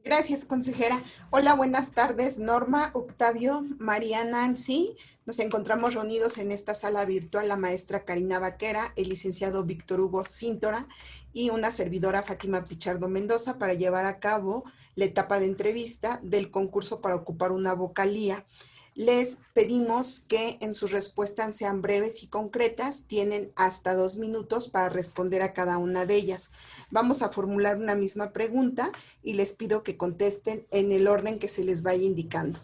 Gracias, consejera. Hola, buenas tardes, Norma, Octavio, María Nancy. Nos encontramos reunidos en esta sala virtual la maestra Karina Vaquera, el licenciado Víctor Hugo Cíntora y una servidora Fátima Pichardo Mendoza para llevar a cabo la etapa de entrevista del concurso para ocupar una vocalía. Les pedimos que en sus respuestas sean breves y concretas. Tienen hasta 2 minutos para responder a cada una de ellas. Vamos a formular una misma pregunta y les pido que contesten en el orden que se les vaya indicando.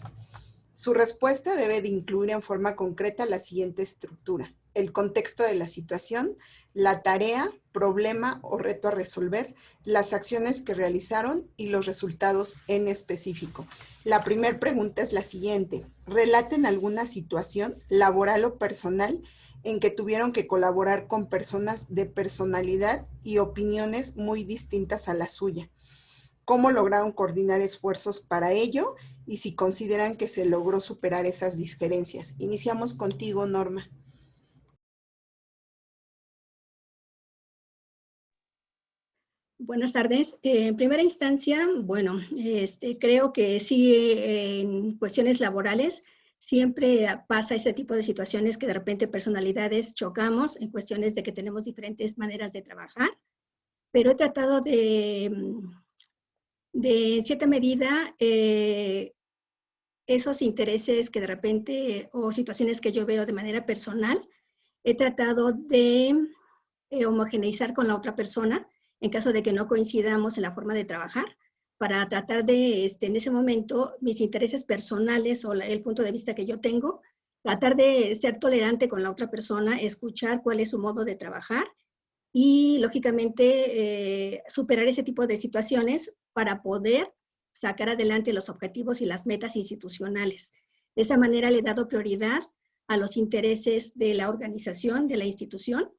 Su respuesta debe de incluir en forma concreta la siguiente estructura: el contexto de la situación, la tarea, problema o reto a resolver, las acciones que realizaron y los resultados en específico. La primera pregunta es la siguiente: relaten alguna situación laboral o personal en que tuvieron que colaborar con personas de personalidad y opiniones muy distintas a la suya. ¿Cómo lograron coordinar esfuerzos para ello? Y si consideran que se logró superar esas diferencias. Iniciamos contigo, Norma. Buenas tardes. En primera instancia, bueno, creo que sí, en cuestiones laborales siempre pasa ese tipo de situaciones que de repente personalidades chocamos en cuestiones de que tenemos diferentes maneras de trabajar, pero he tratado de en cierta medida, esos intereses que de repente o situaciones que yo veo de manera personal, he tratado de homogeneizar con la otra persona en caso de que no coincidamos en la forma de trabajar, para tratar de, en ese momento, mis intereses personales o el punto de vista que yo tengo, tratar de ser tolerante con la otra persona, escuchar cuál es su modo de trabajar y, lógicamente, superar ese tipo de situaciones para poder sacar adelante los objetivos y las metas institucionales. De esa manera le he dado prioridad a los intereses de la organización, de la institución,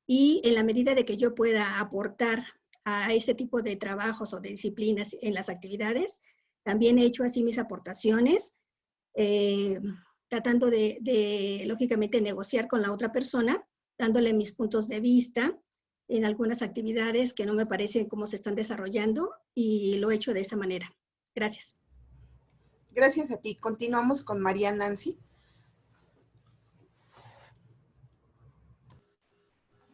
y en la medida de que yo pueda aportar a ese tipo de trabajos o de disciplinas en las actividades, también he hecho así mis aportaciones, tratando lógicamente, negociar con la otra persona, dándole mis puntos de vista en algunas actividades que no me parecen cómo se están desarrollando, y lo he hecho de esa manera. Gracias. Gracias a ti. Continuamos con María Nancy.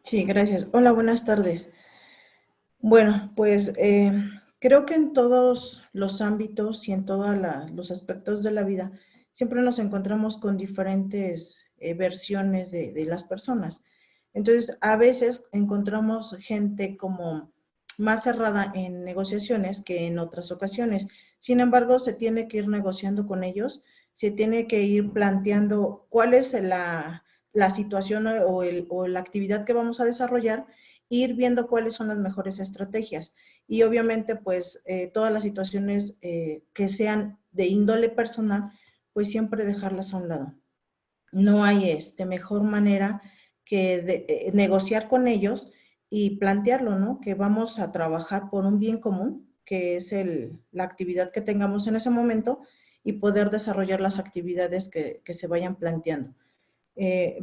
Sí, gracias. Hola, buenas tardes. Bueno, pues creo que en todos los ámbitos y en todos los aspectos de la vida siempre nos encontramos con diferentes versiones de las personas. Entonces, a veces encontramos gente como más cerrada en negociaciones que en otras ocasiones. Sin embargo, se tiene que ir negociando con ellos, se tiene que ir planteando cuál es la situación o la actividad que vamos a desarrollar, ir viendo cuáles son las mejores estrategias. Y obviamente, pues, todas las situaciones que sean de índole personal, pues siempre dejarlas a un lado. No hay mejor manera que negociar con ellos y plantearlo, ¿no? Que vamos a trabajar por un bien común, que es la actividad que tengamos en ese momento, y poder desarrollar las actividades que se vayan planteando.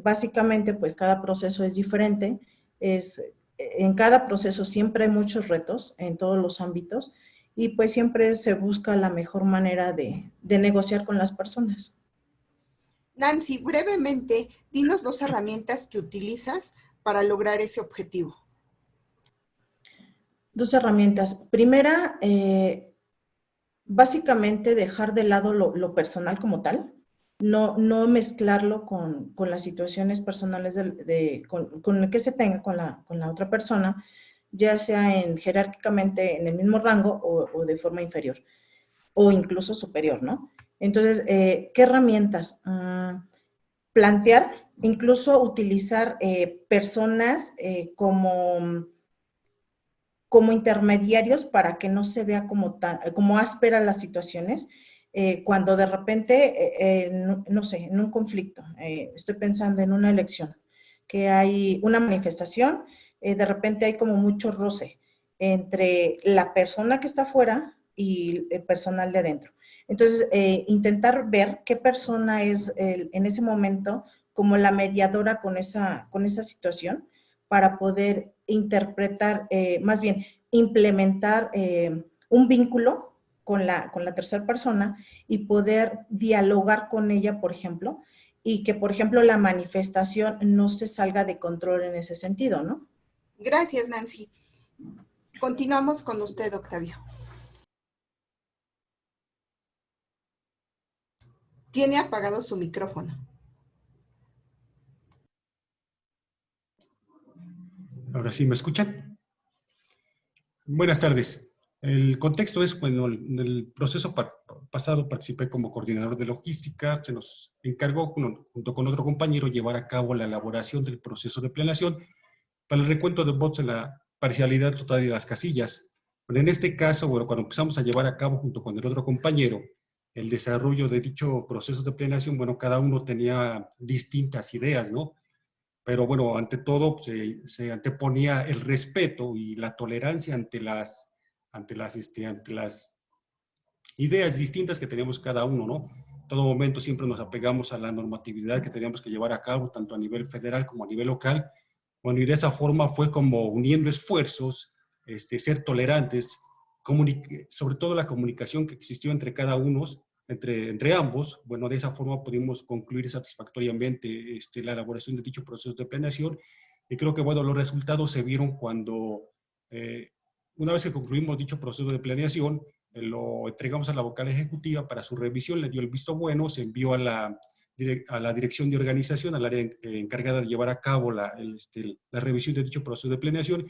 Básicamente, pues cada proceso es diferente, en cada proceso siempre hay muchos retos en todos los ámbitos, y pues siempre se busca la mejor manera de negociar con las personas. Nancy, brevemente, dinos 2 herramientas que utilizas para lograr ese objetivo. 2 herramientas. Primera, básicamente dejar de lado lo personal como tal, no mezclarlo con las situaciones personales con el que se tenga con la otra persona, ya sea jerárquicamente en el mismo rango o de forma inferior, o incluso superior, ¿no? Entonces, ¿qué herramientas? Plantear, incluso utilizar personas como intermediarios para que no se vea como áspera las situaciones. Cuando de repente, no sé, en un conflicto, estoy pensando en una elección, que hay una manifestación, de repente hay como mucho roce entre la persona que está afuera y el personal de adentro. Entonces, intentar ver qué persona es en ese momento como la mediadora con esa situación, para poder interpretar, más bien implementar un vínculo con la tercera persona y poder dialogar con ella, por ejemplo, y que, por ejemplo, la manifestación no se salga de control en ese sentido, ¿no? Gracias, Nancy. Continuamos con usted, Octavio. Tiene apagado su micrófono. Ahora sí, ¿me escuchan? Buenas tardes. El contexto es, bueno, en el proceso pasado participé como coordinador de logística. Se nos encargó, junto con otro compañero, llevar a cabo la elaboración del proceso de planeación para el recuento de votos en la parcialidad total de las casillas. Bueno, en este caso, bueno, cuando empezamos a llevar a cabo junto con el otro compañero el desarrollo de dicho proceso de planeación, bueno, cada uno tenía distintas ideas, ¿no? Pero bueno, ante todo se anteponía el respeto y la tolerancia ante las ideas distintas que teníamos cada uno, ¿no? En todo momento siempre nos apegamos a la normatividad que teníamos que llevar a cabo, tanto a nivel federal como a nivel local. Bueno, y de esa forma fue como uniendo esfuerzos, ser tolerantes, sobre todo la comunicación que existió entre cada uno, entre ambos. Bueno, de esa forma pudimos concluir satisfactoriamente la elaboración de dicho proceso de planeación. Y creo que, bueno, los resultados se vieron cuando, una vez que concluimos dicho proceso de planeación, lo entregamos a la vocal ejecutiva para su revisión, le dio el visto bueno, se envió a la dirección de organización, al área encargada de llevar a cabo la revisión de dicho proceso de planeación.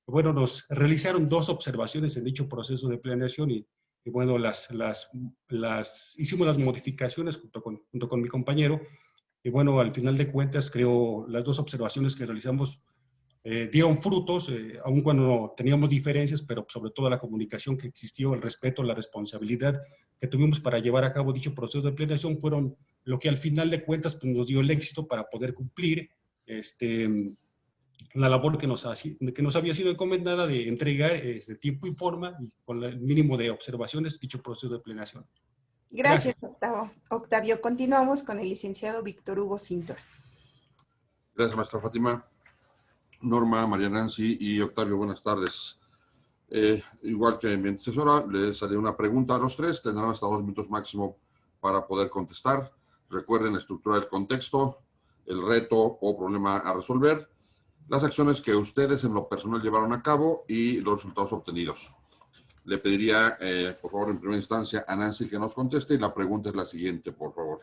Bueno, nos realizaron 2 observaciones en dicho proceso de planeación y bueno, hicimos las modificaciones junto con mi compañero. Y bueno, al final de cuentas, creo las 2 observaciones que realizamos dieron frutos, aun cuando teníamos diferencias, pero sobre todo la comunicación que existió, el respeto, la responsabilidad que tuvimos para llevar a cabo dicho proceso de planeación fueron lo que al final de cuentas pues, nos dio el éxito para poder cumplir la labor que nos había sido encomendada de entregar tiempo y forma y con el mínimo de observaciones dicho proceso de planeación. Gracias, Octavio. Continuamos con el licenciado Víctor Hugo Cintora. Gracias, maestra Fátima. Norma, María Nancy y Octavio, buenas tardes. Igual que mi antecesora, les haré una pregunta a los 3. Tendrán hasta 2 minutos máximo para poder contestar. Recuerden la estructura del contexto, el reto o problema a resolver, las acciones que ustedes en lo personal llevaron a cabo y los resultados obtenidos. Le pediría, por favor, en primera instancia a Nancy que nos conteste y la pregunta es la siguiente, por favor.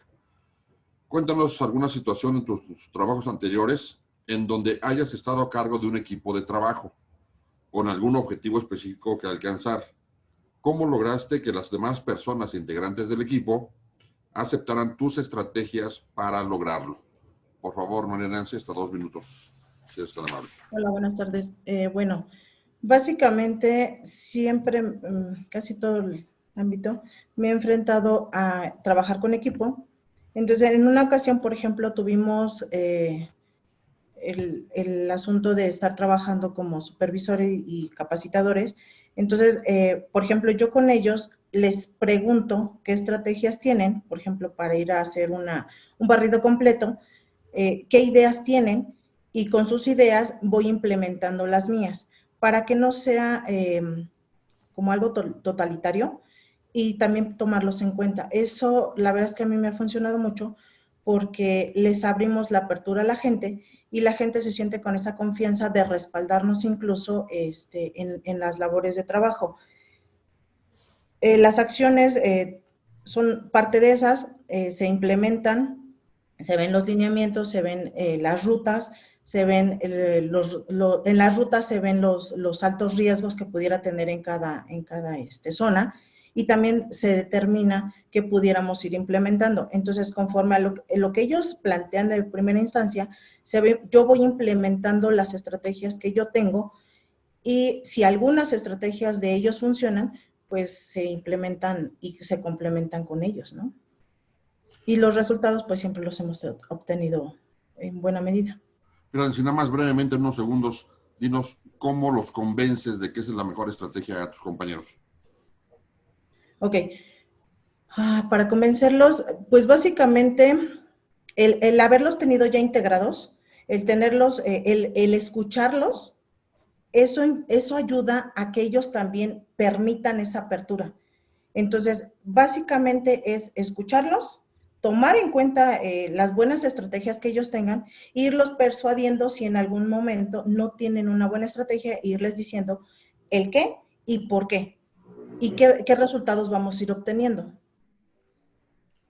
Cuéntanos alguna situación en tus trabajos anteriores en donde hayas estado a cargo de un equipo de trabajo con algún objetivo específico que alcanzar. ¿Cómo lograste que las demás personas integrantes del equipo aceptaran tus estrategias para lograrlo? Por favor, María Nancy, hasta 2 minutos, si eres tan amable. Hola, buenas tardes. Bueno, básicamente siempre, casi todo el ámbito, me he enfrentado a trabajar con equipo. Entonces, en una ocasión, por ejemplo, tuvimos el asunto de estar trabajando como supervisores y capacitadores. Entonces, por ejemplo, yo con ellos les pregunto qué estrategias tienen, por ejemplo, para ir a hacer un barrido completo, qué ideas tienen, y con sus ideas voy implementando las mías, para que no sea como algo totalitario y también tomarlos en cuenta. Eso, la verdad es que a mí me ha funcionado mucho porque les abrimos la apertura a la gente y la gente se siente con esa confianza de respaldarnos incluso en las labores de trabajo. Las acciones son parte de esas, se implementan, se ven los lineamientos, se ven las rutas, se ven en las rutas se ven los altos riesgos que pudiera tener en cada zona, y también se determina qué pudiéramos ir implementando. Entonces, conforme a lo que ellos plantean de primera instancia, yo voy implementando las estrategias que yo tengo, y si algunas estrategias de ellos funcionan, pues se implementan y se complementan con ellos, ¿no? Y los resultados, pues siempre los hemos obtenido en buena medida. Gracias. Nada más brevemente, en unos segundos, dinos cómo los convences de que esa es la mejor estrategia a tus compañeros. Ok. Para convencerlos, pues básicamente el haberlos tenido ya integrados, el tenerlos, el escucharlos, eso ayuda a que ellos también permitan esa apertura. Entonces, básicamente es escucharlos, tomar en cuenta las buenas estrategias que ellos tengan, irlos persuadiendo si en algún momento no tienen una buena estrategia, irles diciendo el qué y por qué, y qué resultados vamos a ir obteniendo.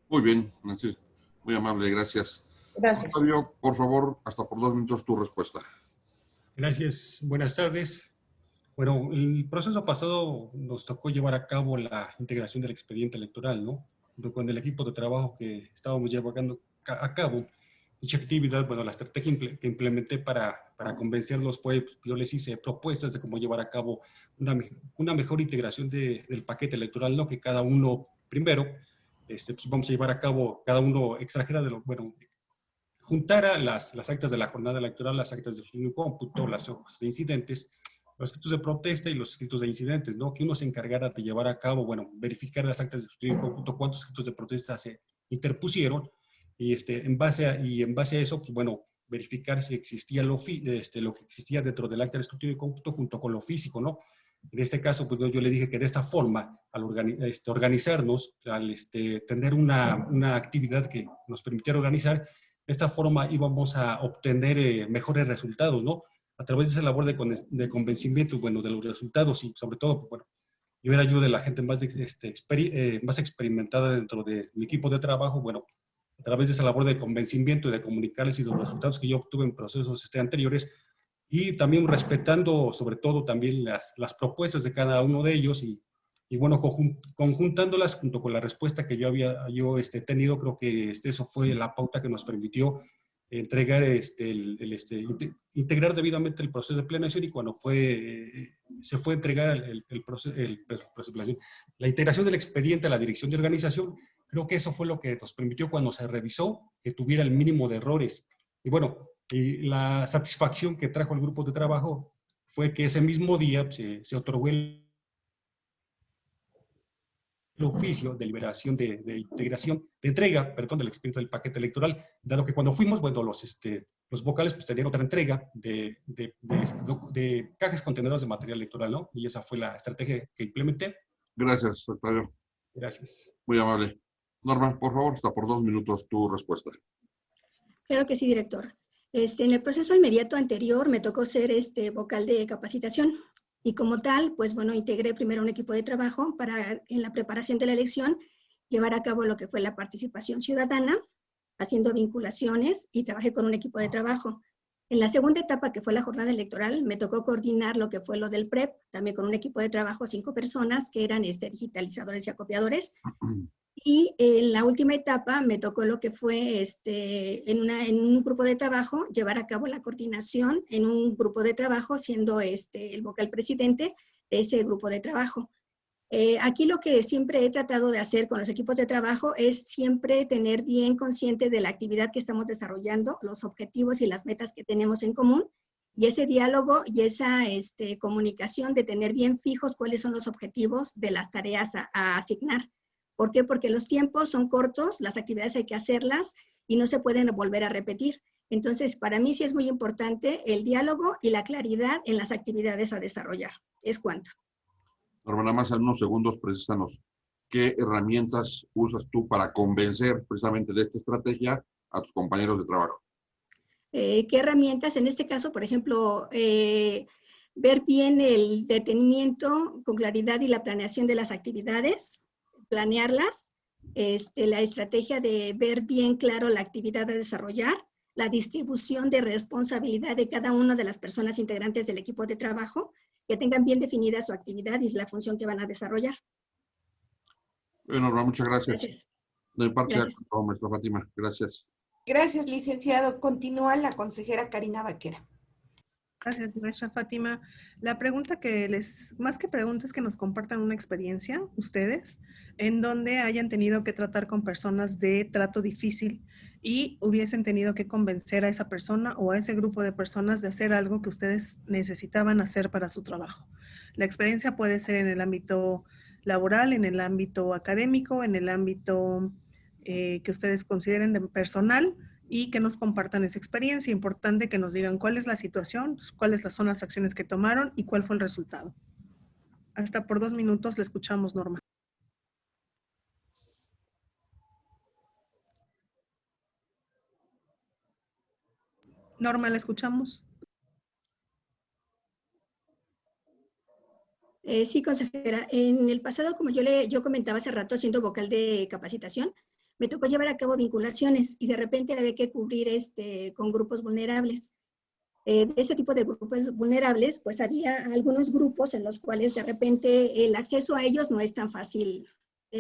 Muy bien, Nancy. Muy amable, gracias. Gracias. Octavio, por favor, hasta por 2 minutos tu respuesta. Gracias, buenas tardes. Bueno, el proceso pasado nos tocó llevar a cabo la integración del expediente electoral, ¿no? Con el equipo de trabajo que estábamos llevando a cabo. Dicha actividad, bueno, la estrategia que implementé para convencerlos fue, pues, yo les hice propuestas de cómo llevar a cabo una mejor integración del paquete electoral, ¿no? Que cada uno, primero, pues vamos a llevar a cabo, cada uno extrajera de lo, bueno, juntara las actas de la jornada electoral, las actas de escrutinio cómputo, las hojas de incidentes, los escritos de protesta y los escritos de incidentes, ¿no? Que uno se encargara de llevar a cabo, bueno, verificar las actas de escrutinio cómputo, cuántos escritos de protesta se interpusieron, y en base a eso, pues bueno, verificar si existía lo que existía dentro del acta de escrutinio cómputo junto con lo físico, ¿no? En este caso, pues yo le dije que de esta forma, al organizarnos, al tener una actividad que nos permitiera organizar, de esta forma íbamos a obtener mejores resultados, ¿no? A través de esa labor de convencimiento, bueno, de los resultados y sobre todo, pues, bueno, yo era ayuda de la gente más experimentada dentro de mi equipo de trabajo, bueno, a través de esa labor de convencimiento y de comunicarles y los resultados que yo obtuve en procesos anteriores, y también respetando sobre todo también las propuestas de cada uno de ellos y bueno, conjuntándolas junto con la respuesta que yo había tenido, creo que eso fue la pauta que nos permitió entregar integrar debidamente el proceso de planeación, y cuando se fue a entregar el proceso de planeación, la integración del expediente a la dirección de organización, creo que eso fue lo que nos permitió cuando se revisó que tuviera el mínimo de errores. Y bueno, y la satisfacción que trajo el grupo de trabajo fue que ese mismo día se otorgó el oficio de liberación de integración, de entrega, perdón, del expediente del paquete electoral, dado que cuando fuimos, bueno, los vocales pues tenían otra entrega de cajas contenedoras de material electoral, ¿no? Y esa fue la estrategia que implementé. Gracias, Octavio. Gracias. Muy amable. Norma, por favor, hasta por 2 minutos tu respuesta. Claro que sí, director. En el proceso inmediato anterior me tocó ser vocal de capacitación y como tal, pues bueno, integré primero un equipo de trabajo para en la preparación de la elección llevar a cabo lo que fue la participación ciudadana, haciendo vinculaciones y trabajé con un equipo de trabajo. En la segunda etapa, que fue la jornada electoral, me tocó coordinar lo que fue lo del PREP, también con un equipo de trabajo, 5 personas que eran digitalizadores y acopiadores. Y en la última etapa me tocó lo que fue en un grupo de trabajo llevar a cabo la coordinación en un grupo de trabajo, siendo el vocal presidente de ese grupo de trabajo. Aquí lo que siempre he tratado de hacer con los equipos de trabajo es siempre tener bien consciente de la actividad que estamos desarrollando, los objetivos y las metas que tenemos en común, y ese diálogo y esa comunicación de tener bien fijos cuáles son los objetivos de las tareas a asignar. ¿Por qué? Porque los tiempos son cortos, las actividades hay que hacerlas y no se pueden volver a repetir. Entonces, para mí sí es muy importante el diálogo y la claridad en las actividades a desarrollar. Es cuanto. Norma, nada más en unos segundos, precisamos qué herramientas usas tú para convencer precisamente de esta estrategia a tus compañeros de trabajo. ¿Qué herramientas? En este caso, por ejemplo, ver bien el detenimiento con claridad y la planeación de las actividades, planearlas, la estrategia de ver bien claro la actividad a desarrollar, la distribución de responsabilidad de cada una de las personas integrantes del equipo de trabajo, que tengan bien definida su actividad y la función que van a desarrollar. Bueno, Norma, muchas gracias. Gracias. De mi parte, Gracias. maestra Fátima. Gracias. Gracias, licenciado. Continúa la consejera Karina Vaquera. Gracias, maestra Fátima. La pregunta más que preguntas, que nos compartan una experiencia, ustedes, en donde hayan tenido que tratar con personas de trato difícil y hubiesen tenido que convencer a esa persona o a ese grupo de personas de hacer algo que ustedes necesitaban hacer para su trabajo. La experiencia puede ser en el ámbito laboral, en el ámbito académico, en el ámbito que ustedes consideren de personal, y que nos compartan esa experiencia. Importante que nos digan cuál es la situación, cuáles son las acciones que tomaron y cuál fue el resultado. Hasta por 2 minutos le escuchamos, Norma. Norma, ¿la escuchamos? Sí, consejera. En el pasado, como yo comentaba hace rato, siendo vocal de capacitación, me tocó llevar a cabo vinculaciones y de repente había que cubrir con grupos vulnerables. De ese tipo de grupos vulnerables, pues había algunos grupos en los cuales de repente el acceso a ellos no es tan fácil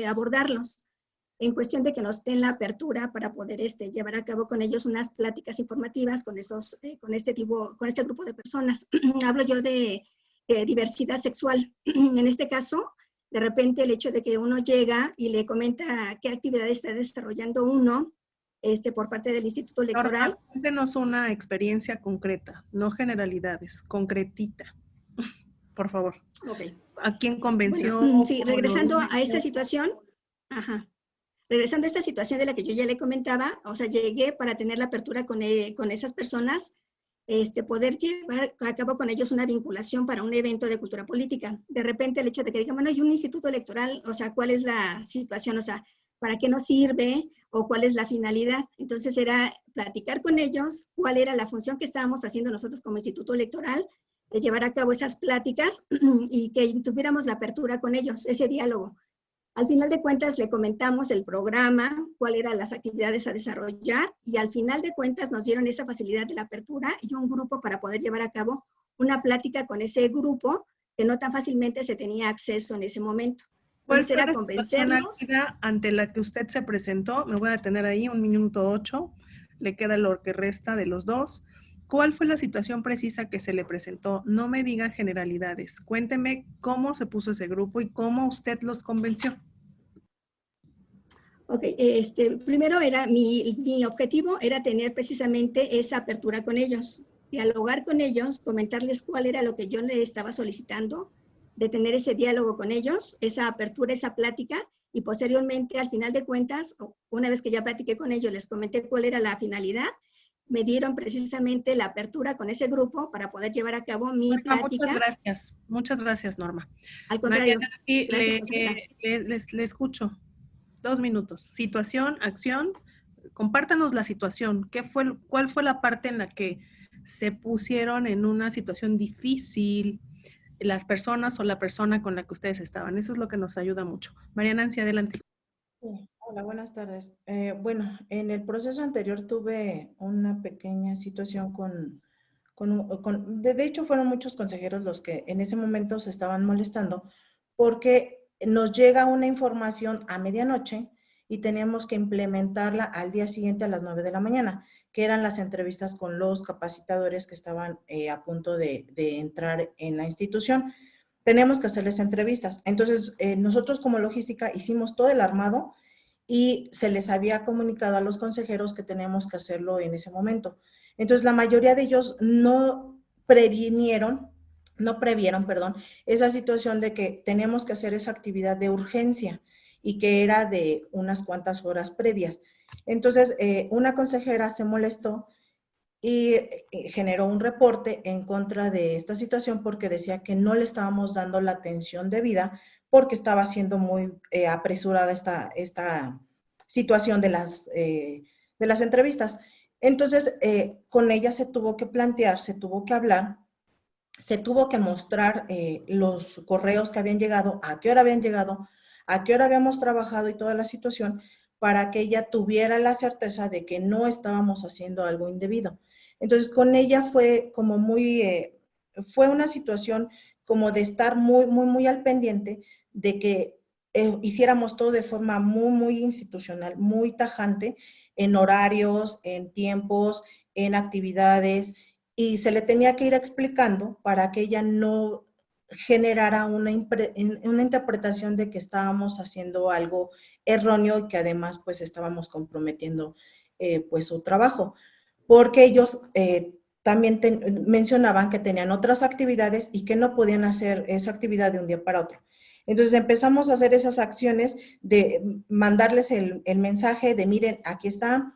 abordarlos. En cuestión de que nos den la apertura para poder llevar a cabo con ellos unas pláticas informativas con con este grupo de personas. Hablo yo de diversidad sexual. En este caso, de repente el hecho de que uno llega y le comenta qué actividades está desarrollando uno por parte del Instituto Electoral. Norma, cuéntenos una experiencia concreta, no generalidades, concretita, por favor. Okay. ¿A quién convenció? Bueno, sí, regresando a esta situación, regresando a esta situación de la que yo ya le comentaba, o sea, llegué para tener la apertura con esas personas, poder llevar a cabo con ellos una vinculación para un evento de cultura política. De repente el hecho de que digan, bueno, hay un instituto electoral, o sea, ¿cuál es la situación? O sea, ¿para qué nos sirve? ¿O cuál es la finalidad? Entonces era platicar con ellos cuál era la función que estábamos haciendo nosotros como instituto electoral, de llevar a cabo esas pláticas y que tuviéramos la apertura con ellos, ese diálogo. Al final de cuentas le comentamos el programa, cuáles eran las actividades a desarrollar y al final de cuentas nos dieron esa facilidad de la apertura y un grupo para poder llevar a cabo una plática con ese grupo que no tan fácilmente se tenía acceso en ese momento. ¿Cuál fue la situación ante la que usted se presentó? Me voy a detener ahí, 1:08, le queda lo que resta de los dos. ¿Cuál fue la situación precisa que se le presentó? No me diga generalidades. Cuénteme cómo se puso ese grupo y cómo usted los convenció. Ok, primero mi objetivo era tener precisamente esa apertura con ellos, dialogar con ellos, comentarles cuál era lo que yo les estaba solicitando, de tener ese diálogo con ellos, esa apertura, esa plática, y posteriormente, al final de cuentas, una vez que ya platiqué con ellos, les comenté cuál era la finalidad, me dieron precisamente la apertura con ese grupo para poder llevar a cabo mi plática. Muchas gracias, Norma. Al contrario, gracias, le escucho. 2 minutos. Situación, acción. Compártanos la situación. ¿Cuál fue la parte en la que se pusieron en una situación difícil las personas o la persona con la que ustedes estaban? Eso es lo que nos ayuda mucho. María Nancy, adelante. Sí, hola, buenas tardes. Bueno, en el proceso anterior tuve una pequeña situación de hecho fueron muchos consejeros los que en ese momento se estaban molestando porque nos llega una información a medianoche y teníamos que implementarla al día siguiente a las 9 de la mañana, que eran las entrevistas con los capacitadores que estaban a punto de entrar en la institución. Tenemos que hacerles entrevistas. Entonces, nosotros como logística hicimos todo el armado y se les había comunicado a los consejeros que teníamos que hacerlo en ese momento. Entonces, la mayoría de ellos no previeron, esa situación de que teníamos que hacer esa actividad de urgencia y que era de unas cuantas horas previas. Entonces, una consejera se molestó y generó un reporte en contra de esta situación porque decía que no le estábamos dando la atención debida porque estaba siendo muy apresurada esta situación de las entrevistas. Entonces, con ella se tuvo que plantear, se tuvo que hablar, se tuvo que mostrar los correos que habían llegado, a qué hora habían llegado, a qué hora habíamos trabajado y toda la situación para que ella tuviera la certeza de que no estábamos haciendo algo indebido. Entonces, con ella fue como fue una situación como de estar muy al pendiente de que hiciéramos todo de forma muy institucional, muy tajante, en horarios, en tiempos, en actividades, y se le tenía que ir explicando para que ella no generara una interpretación de que estábamos haciendo algo erróneo y que además pues estábamos comprometiendo pues su trabajo, porque ellos también mencionaban que tenían otras actividades y que no podían hacer esa actividad de un día para otro. Entonces empezamos a hacer esas acciones de mandarles el mensaje de miren, aquí está,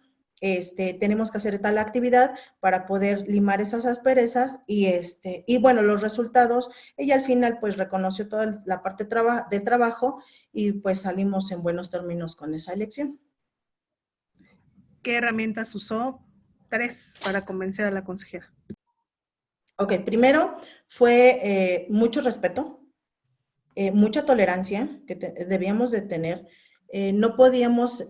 tenemos que hacer tal actividad para poder limar esas asperezas y bueno, los resultados, ella al final pues reconoció toda la parte del trabajo y pues salimos en buenos términos con esa elección. ¿Qué herramientas usó 3 para convencer a la consejera. Ok, primero fue mucho respeto, mucha tolerancia que debíamos de tener. No podíamos,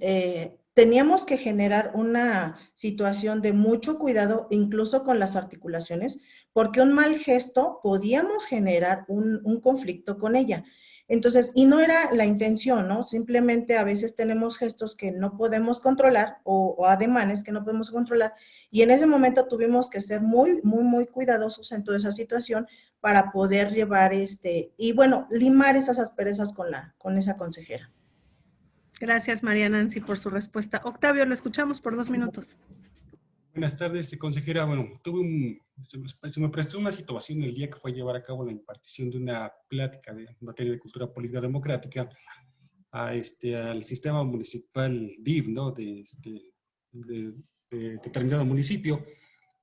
teníamos que generar una situación de mucho cuidado, incluso con las articulaciones, porque un mal gesto podíamos generar un conflicto con ella. Entonces, y no era la intención, ¿no? Simplemente a veces tenemos gestos que no podemos controlar o ademanes que no podemos controlar, y en ese momento tuvimos que ser muy cuidadosos en toda esa situación para poder llevar y bueno, limar esas asperezas con esa consejera. Gracias, María Nancy, por su respuesta. Octavio, lo escuchamos por 2 minutos. Buenas tardes, consejera. Bueno, se me prestó una situación el día que fue a llevar a cabo la impartición de una plática en materia de cultura política democrática al sistema municipal DIF, ¿no? De determinado municipio.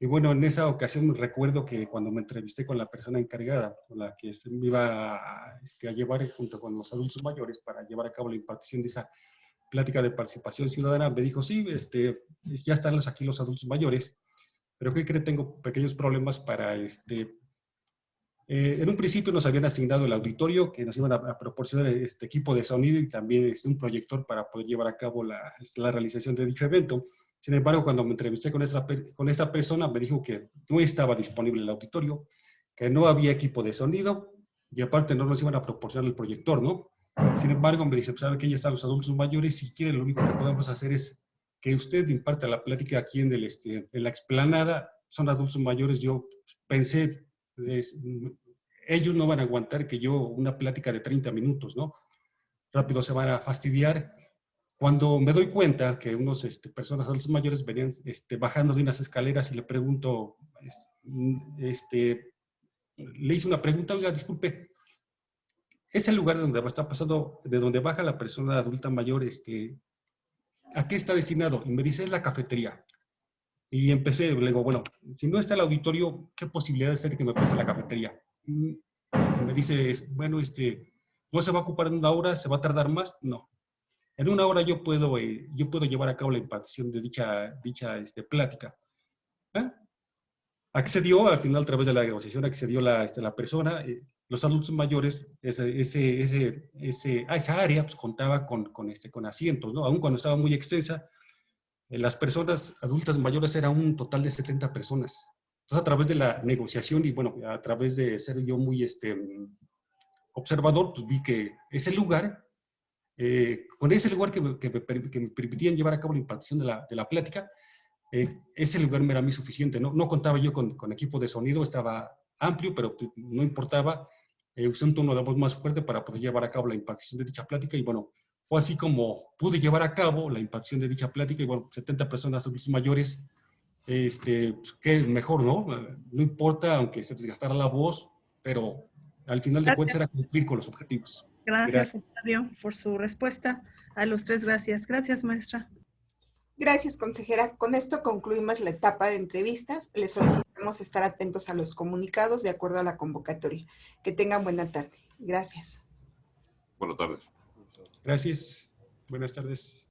Y bueno, en esa ocasión recuerdo que cuando me entrevisté con la persona encargada, con la que me iba a llevar junto con los adultos mayores para llevar a cabo la impartición de esa plática de participación ciudadana, me dijo, sí, ya están aquí los adultos mayores, pero ¿qué cree? Tengo pequeños problemas para en un principio nos habían asignado el auditorio, que nos iban a proporcionar este equipo de sonido y también un proyector para poder llevar a cabo la realización de dicho evento. Sin embargo, cuando me entrevisté con esta persona, me dijo que no estaba disponible el auditorio, que no había equipo de sonido y aparte no nos iban a proporcionar el proyector, ¿no? Sin embargo, me dice, pues sabe que ya están los adultos mayores, si quieren, lo único que podemos hacer es que usted imparta la plática aquí en la explanada. Son adultos mayores, yo pensé, ellos no van a aguantar que yo una plática de 30 minutos, ¿no? Rápido se van a fastidiar. Cuando me doy cuenta que unos personas adultos mayores venían bajando de unas escaleras y le pregunto, le hice una pregunta, oiga, disculpe, ¿es el lugar donde está pasando, de donde baja la persona adulta mayor, a qué está destinado? Y me dice, es la cafetería. Y empecé, le digo, bueno, si no está el auditorio, ¿qué posibilidades hay de que me preste la cafetería? Me dice, bueno, ¿no se va a ocupar en una hora? ¿Se va a tardar más? No. En una hora yo puedo llevar a cabo la impartición de dicha plática. ¿Eh? Accedió, al final, a través de la negociación, accedió la persona. Los adultos mayores, esa área pues, contaba con asientos, ¿no? Aun cuando estaba muy extensa, las personas adultas mayores eran un total de 70 personas. Entonces, a través de la negociación y, bueno, a través de ser yo muy observador, pues vi que ese lugar, con ese lugar que me permitían llevar a cabo la impartición de la plática, ese lugar me era muy suficiente. No contaba yo con equipo de sonido, estaba amplio, pero no importaba. Usé un tono de voz más fuerte para poder llevar a cabo la impartición de dicha plática y bueno, fue así como pude llevar a cabo la impartición de dicha plática y bueno, 70 personas adultos mayores, pues, qué mejor, ¿no? No importa, aunque se desgastara la voz, pero al final de cuentas era cumplir con los objetivos. Gracias, Octavio, por su respuesta. A los 3, gracias. Gracias, maestra. Gracias, consejera. Con esto concluimos la etapa de entrevistas. Les solicitamos estar atentos a los comunicados de acuerdo a la convocatoria. Que tengan buena tarde. Gracias. Buenas tardes. Gracias. Buenas tardes.